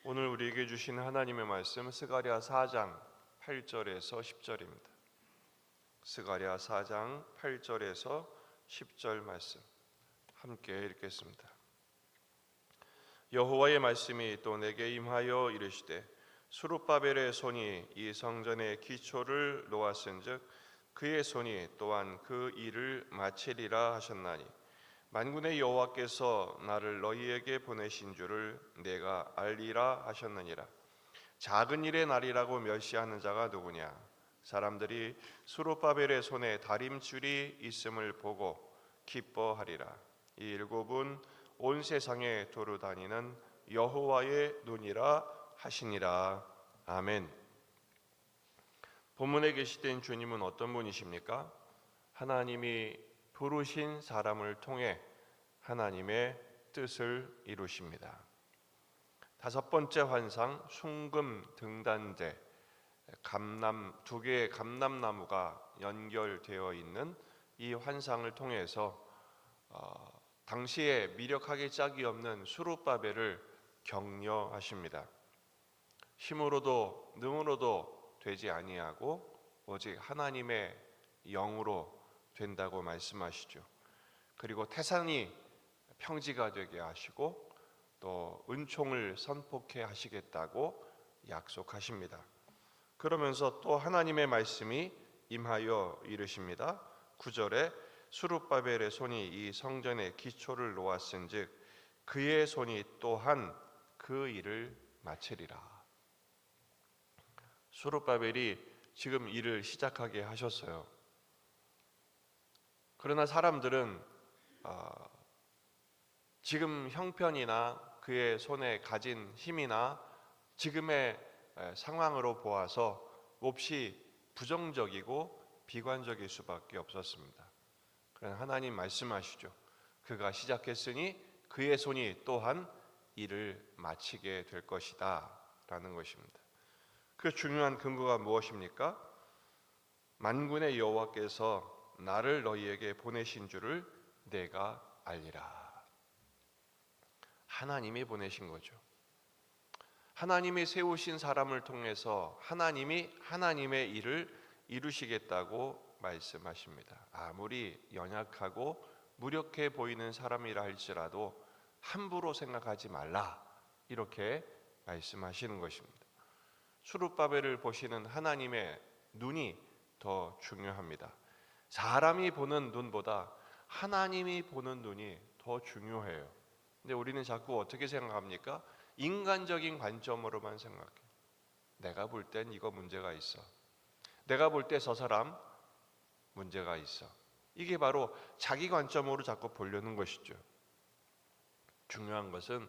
오늘 우리에게 주신 하나님의 말씀 스가랴 4장 8절에서 10절입니다. 스가랴 4장 8절에서 10절 말씀 함께 읽겠습니다. 여호와의 말씀이 또 내게 임하여 이르시되 스룹바벨의 손이 이 성전의 기초를 놓았은즉 그의 손이 또한 그 일을 마치리라 하셨나니 만군의 여호와께서 나를 너희에게 보내신 줄을 내가 알리라 하셨느니라. 작은 일의 날이라고 멸시하는 자가 누구냐? 사람들이 스룹바벨의 손에 다림줄이 있음을 보고 기뻐하리라. 이 일곱은 온 세상에 두루 다니는 여호와의 눈이라 하시니라. 아멘. 본문에 계시된 주님은 어떤 분이십니까? 하나님이 부르신 사람을 통해 하나님의 뜻을 이루십니다. 다섯 번째 환상, 숭금 등단대, 두 개의 감람나무가 연결되어 있는 이 환상을 통해서 당시에 미력하기 짝이 없는 스룹바벨을 격려하십니다. 힘으로도 능으로도 되지 아니하고 오직 하나님의 영으로 된다고 말씀하시죠. 그리고 태산이 평지가 되게 하시고 또 은총을 선포케 하시겠다고 약속하십니다. 그러면서 또 하나님의 말씀이 임하여 이르십니다. 9절에 스룹바벨의 손이 이 성전의 기초를 놓았은즉 그의 손이 또한 그 일을 마치리라. 스룹바벨이 지금 일을 시작하게 하셨어요. 그러나 사람들은 지금 형편이나 그의 손에 가진 힘이나 지금의 상황으로 보아서 몹시 부정적이고 비관적일 수밖에 없었습니다. 그러나 하나님 말씀하시죠. 그가 시작했으니 그의 손이 또한 일을 마치게 될 것이다 라는 것입니다. 그 중요한 근거가 무엇입니까? 만군의 여호와께서 나를 너희에게 보내신 줄을 내가 알리라. 하나님이 보내신 거죠. 하나님이 세우신 사람을 통해서 하나님이 하나님의 일을 이루시겠다고 말씀하십니다. 아무리 연약하고 무력해 보이는 사람이라 할지라도 함부로 생각하지 말라 이렇게 말씀하시는 것입니다. 스룹바벨을 보시는 하나님의 눈이 더 중요합니다. 사람이 보는 눈보다 하나님이 보는 눈이 더 중요해요. 근데 우리는 자꾸 어떻게 생각합니까? 인간적인 관점으로만 생각해요. 내가 볼 땐 이거 문제가 있어. 내가 볼 때 저 사람 문제가 있어. 이게 바로 자기 관점으로 자꾸 보려는 것이죠. 중요한 것은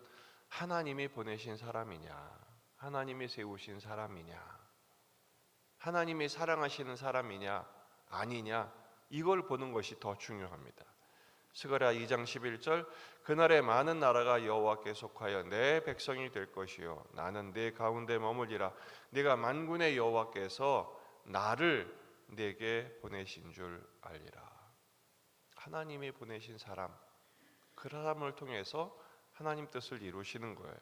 하나님이 보내신 사람이냐, 하나님이 세우신 사람이냐, 하나님이 사랑하시는 사람이냐 아니냐, 이걸 보는 것이 더 중요합니다. 스가랴 2장 11절 그날에 많은 나라가 여호와께 속하여 내 백성이 될 것이요 나는 네 가운데 머물리라. 네가 만군의 여호와께서 나를 네게 보내신 줄 알리라. 하나님이 보내신 사람, 그 사람을 통해서 하나님 뜻을 이루시는 거예요.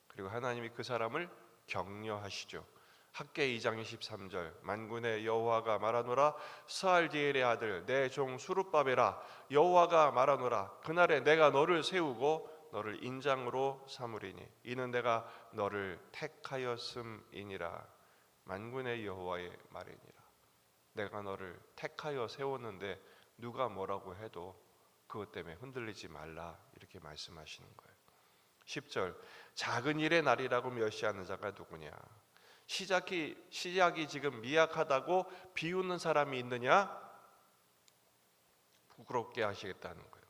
그리고 하나님이 그 사람을 격려하시죠. 학개 2장 23절 만군의 여호와가 말하노라 스알디엘의 아들 내 종 스룹바벨아 여호와가 말하노라 그날에 내가 너를 세우고 너를 인장으로 삼으리니 이는 내가 너를 택하였음이니라. 만군의 여호와의 말이니라. 내가 너를 택하여 세웠는데 누가 뭐라고 해도 그것 때문에 흔들리지 말라 이렇게 말씀하시는 거예요. 10절 작은 일의 날이라고 멸시하는 자가 누구냐? 시작이 지금 미약하다고 비웃는 사람이 있느냐? 부끄럽게 하시겠다는 거예요.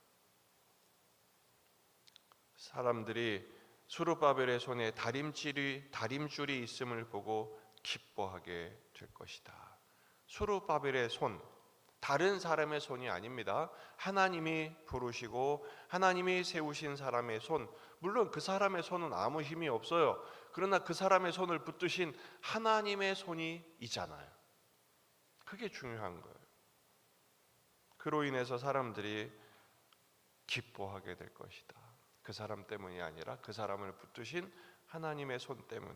사람들이 스룹바벨의 손에 다림줄이 있음을 보고 기뻐하게 될 것이다. 스룹바벨의 손, 다른 사람의 손이 아닙니다. 하나님이 부르시고 하나님이 세우신 사람의 손, 물론 그 사람의 손은 아무 힘이 없어요. 그러나 그 사람의 손을 붙드신 하나님의 손이 있잖아요. 그게 중요한 거예요. 그로 인해서 사람들이 기뻐하게 될 것이다. 그 사람 때문이 아니라 그 사람을 붙드신 하나님의 손 때문에.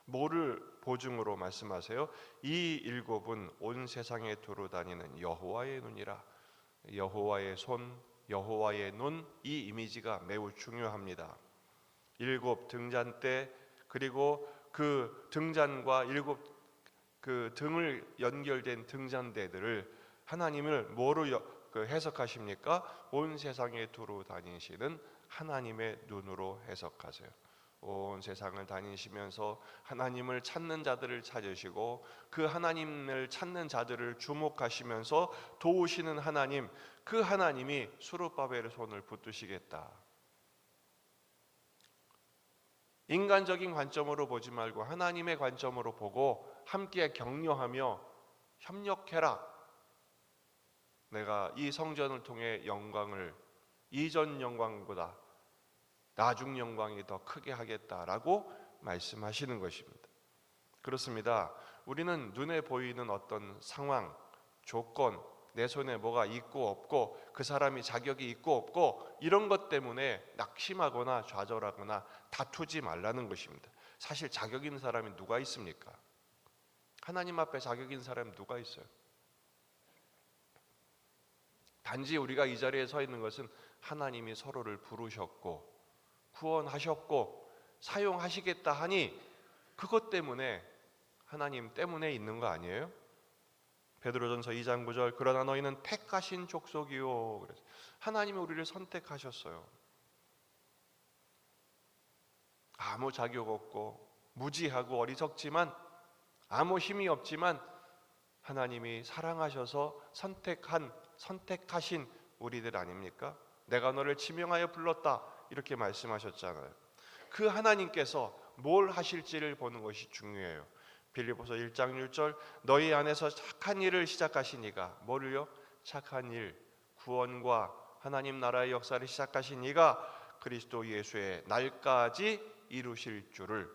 뭐를 보증으로 말씀하세요? 이 일곱은 온 세상에 두루 다니는 여호와의 눈이라. 여호와의 손, 여호와의 눈, 이 이미지가 매우 중요합니다. 일곱 등잔대, 그리고 그 등잔과 일곱 그 등을 연결된 등잔대들을 하나님을 뭐로 해석하십니까? 온 세상에 두루 다니시는 하나님의 눈으로 해석하세요. 온 세상을 다니시면서 하나님을 찾는 자들을 찾으시고 그 하나님을 찾는 자들을 주목하시면서 도우시는 하나님, 그 하나님이 수르바벨의 손을 붙드시겠다. 인간적인 관점으로 보지 말고 하나님의 관점으로 보고 함께 격려하며 협력해라. 내가 이 성전을 통해 영광을 이전 영광보다 나중 영광이 더 크게 하겠다라고 말씀하시는 것입니다. 그렇습니다. 우리는 눈에 보이는 어떤 상황, 조건, 내 손에 뭐가 있고 없고 그 사람이 자격이 있고 없고 이런 것 때문에 낙심하거나 좌절하거나 다투지 말라는 것입니다. 사실 자격 있는 사람이 누가 있습니까? 하나님 앞에 자격 있는 사람이 누가 있어요? 단지 우리가 이 자리에 서 있는 것은 하나님이 서로를 부르셨고 구원하셨고 사용하시겠다 하니 그것 때문에 하나님 때문에 있는 거 아니에요? 베드로전서 2장 9절 그러나 너희는 택하신 족속이요. 그래서 하나님이 우리를 선택하셨어요. 아무 자격 없고 무지하고 어리석지만 아무 힘이 없지만 하나님이 사랑하셔서 선택하신 우리들 아닙니까? 내가 너를 지명하여 불렀다 이렇게 말씀하셨잖아요. 그 하나님께서 뭘 하실지를 보는 것이 중요해요. 빌립보서 1장 6절 너희 안에서 착한 일을 시작하신 이가 뭐를요? 착한 일, 구원과 하나님 나라의 역사를 시작하신 이가 그리스도 예수의 날까지 이루실 줄을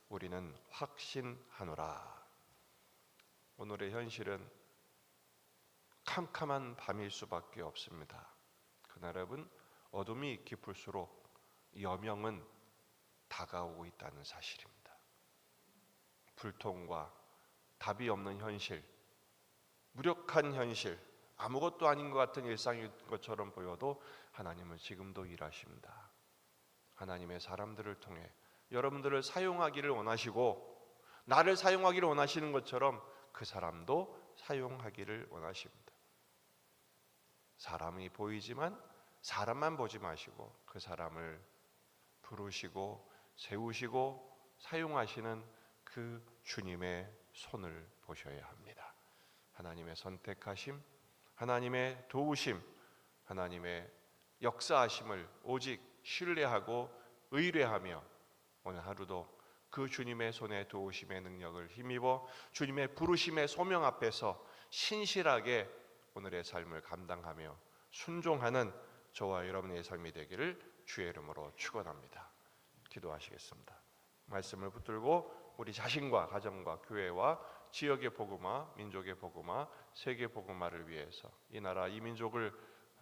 우리는 확신하노라. 오늘의 현실은 캄캄한 밤일 수밖에 없습니다. 그러나 여러분 어둠이 깊을수록 여명은 다가오고 있다는 사실입니다. 불통과 답이 없는 현실, 무력한 현실, 아무것도 아닌 것 같은 일상인 것처럼 보여도 하나님은 지금도 일하십니다. 하나님의 사람들을 통해 여러분들을 사용하기를 원하시고 나를 사용하기를 원하시는 것처럼 그 사람도 사용하기를 원하십니다. 사람이 보이지만 사람만 보지 마시고 그 사람을 부르시고 세우시고 사용하시는 그 주님의 손을 보셔야 합니다. 하나님의 선택하심, 하나님의 도우심, 하나님의 역사하심을 오직 신뢰하고 의뢰하며 오늘 하루도 그 주님의 손에 도우심의 능력을 힘입어 주님의 부르심의 소명 앞에서 신실하게 오늘의 삶을 감당하며 순종하는 저와 여러분의 삶이 되기를 주의 이름으로 축원합니다. 기도하시겠습니다. 말씀을 붙들고 우리 자신과 가정과 교회와 지역의 복음화, 민족의 복음화, 세계 복음화를 위해서 이 나라 이 민족을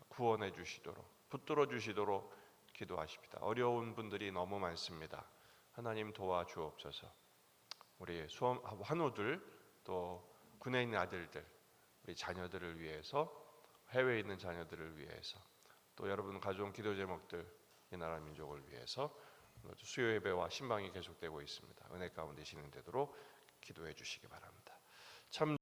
구원해 주시도록 붙들어 주시도록 기도하십니다. 어려운 분들이 너무 많습니다. 하나님 도와주옵소서. 우리 환우들 또 군에 있는 아들들 우리 자녀들을 위해서 해외에 있는 자녀들을 위해서 또 여러분 가져온 기도 제목들 이 나라 민족을 위해서 수요 예배와 신방이 계속되고 있습니다. 은혜 가운데 진행되도록 기도해 주시기 바랍니다. 참